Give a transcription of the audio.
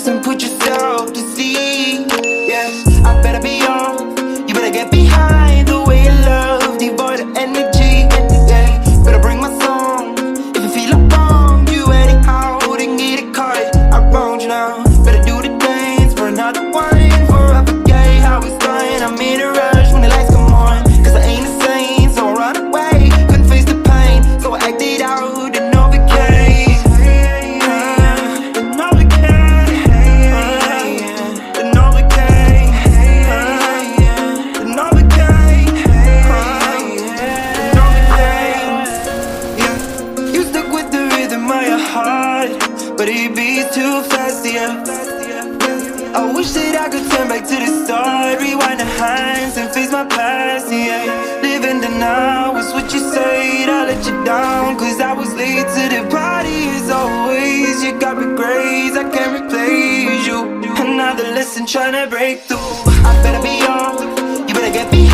eyes and put yourself to sea. Yeah, I better be off. You better get behind the way you love, devoid of energy. Yeah, better bring my song. If you feel I'm wrong, you anyhow, then get it caught. I wronged you now. Better do the dance for another one. Forever gay, how it's going. I'm in a rush when the lights come on. Cause I ain't the same, so I run away. Couldn't face the pain, so I acted out and overcame. But it beats too fast, yeah. I wish that I could turn back to the start, rewind the hands and face my past, yeah. Living the now is what you said, I let you down, cause I was late to the party as always. You got regrets, I can't replace you. Another lesson trying to break through. I better be off, you better get me